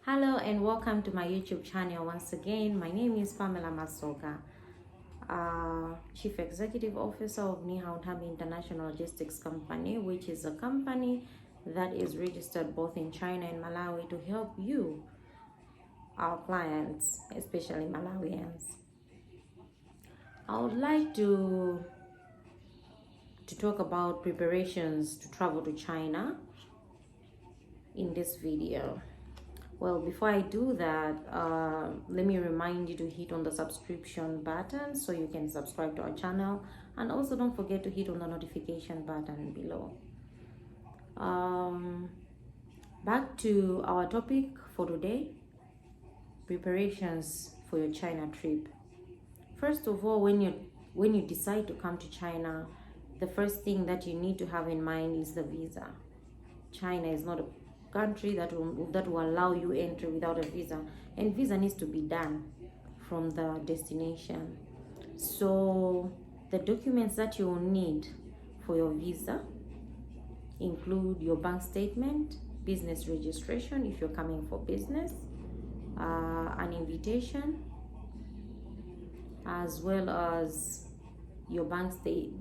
Hello and welcome to my YouTube channel once again. My name is Pamela Masoga, Chief Executive Officer of Nihao Nthambi International Logistics Company, which is a company that is registered both in China and Malawi to help you, our clients, especially Malawians. I would like to talk about preparations to travel to China in this video. Well, before I do that, let me remind you to hit on the subscription button so you can subscribe to our channel, and also don't forget to hit on the notification button below. Back to our topic for today: preparations for your China trip. First of all, when you decide to come to China, the first thing that you need to have in mind is the visa. China is not a country that will allow you entry without a visa, and visa needs to be done from the destination. So the documents that you will need for your visa include your bank statement, business registration if you're coming for business, an invitation, as well as your bank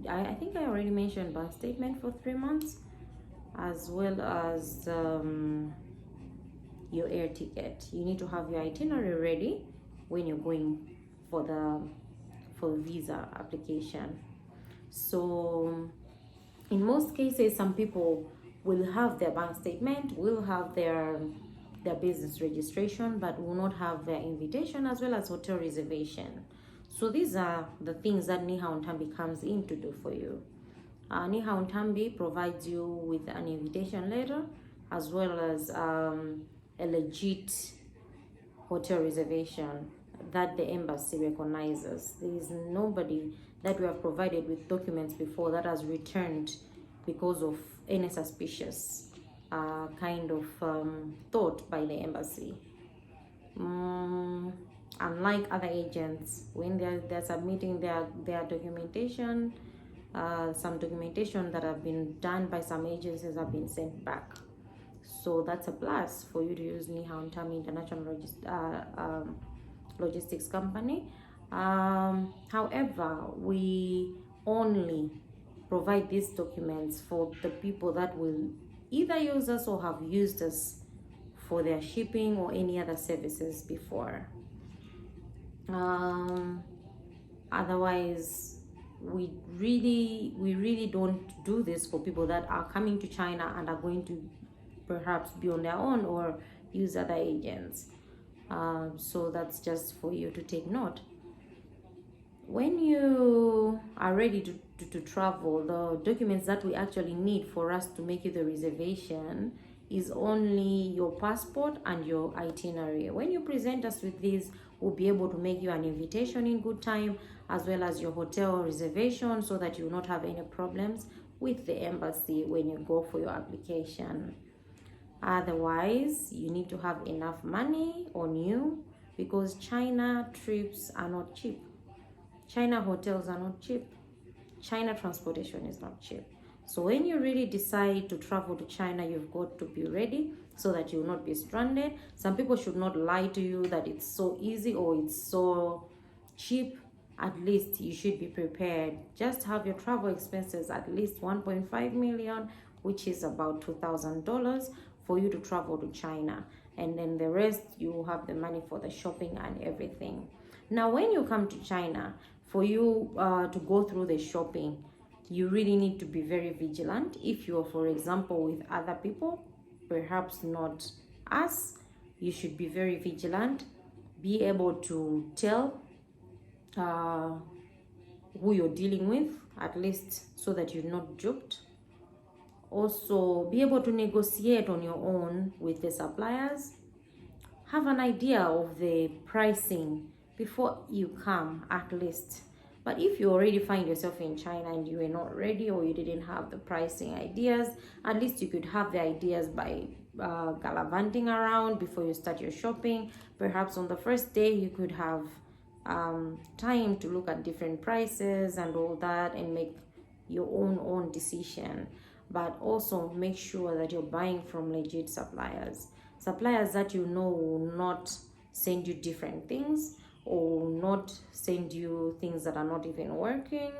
I think I already mentioned bank statement for 3 months, as well as your air ticket. You need to have your itinerary ready when you're going for the visa application. So in most cases, some people will have their bank statement, will have their business registration, but will not have their invitation as well as hotel reservation. So these are the things that Nihao Nthambi comes in to do for you. Nihao Nthambi provides you with an invitation letter as well as a legit hotel reservation that the embassy recognizes. There is nobody that we have provided with documents before that has returned because of any suspicious kind of thought by the embassy. Unlike other agents, when they're submitting their documentation, some documentation that have been done by some agencies have been sent back. So that's a plus for you to use Nihao Nthambi International Logistics Company. However, we only provide these documents for the people that will either use us or have used us for their shipping or any other services before. Otherwise, we really don't do this for people that are coming to China and are going to perhaps be on their own or use other agents. So that's just for you to take note. When you are ready to travel, the documents that we actually need for us to make you the reservation is only your passport and your itinerary. When you present us with these, we'll be able to make you an invitation in good time, as well as your hotel reservation, so that you will not have any problems with the embassy when you go for your application. Otherwise, you need to have enough money on you, because China trips are not cheap. China hotels are not cheap. China transportation is not cheap. So when you really decide to travel to China, you've got to be ready so that you will not be stranded. Some people should not lie to you that it's so easy or it's so cheap. At least you should be prepared. Just have your travel expenses at least 1.5 million, which is about $2,000 for you to travel to China. And then the rest, you have the money for the shopping and everything. Now, when you come to China, for you to go through the shopping, you really need to be very vigilant. If you're, for example, with other people, perhaps not us, you should be very vigilant. Be able to tell who you're dealing with, at least so that you're not duped. Also, be able to negotiate on your own with the suppliers. Have an idea of the pricing before you come, at least. But if you already find yourself in China and you were not ready, or you didn't have the pricing ideas, at least you could have the ideas by gallivanting around before you start your shopping. Perhaps on the first day you could have time to look at different prices and all that and make your own decision. But also make sure that you're buying from legit suppliers. suppliers that you know will not send you different things, or not send you things that are not even working,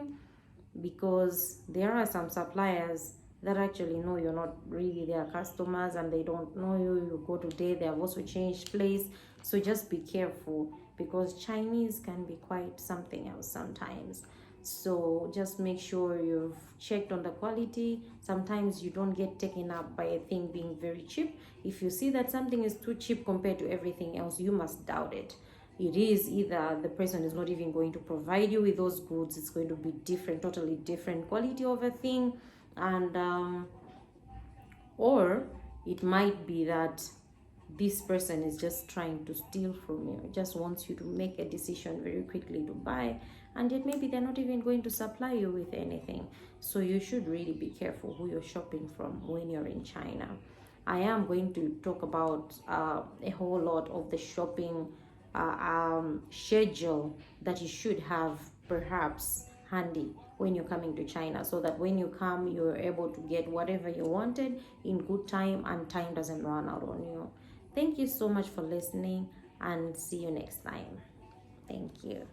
because there are some suppliers that actually know you're not really their customers, and they don't know you. You go today, they have also changed place. So just be careful, because Chinese can be quite something else sometimes. So just make sure you've checked on the quality. Sometimes you don't get taken up by a thing being very cheap. If you see that something is too cheap compared to everything else, you must doubt it. It is either the person is not even going to provide you with those goods, it's going to be different, totally different quality of a thing, and or it might be that this person is just trying to steal from you, just wants you to make a decision very quickly to buy, and yet maybe they're not even going to supply you with anything. So you should really be careful who you're shopping from when you're in China. I am going to talk about a whole lot of the shopping schedule that you should have perhaps handy when you're coming to China, so that when you come, you're able to get whatever you wanted in good time, and time doesn't run out on you. Thank you so much for listening, and see you next time. Thank you.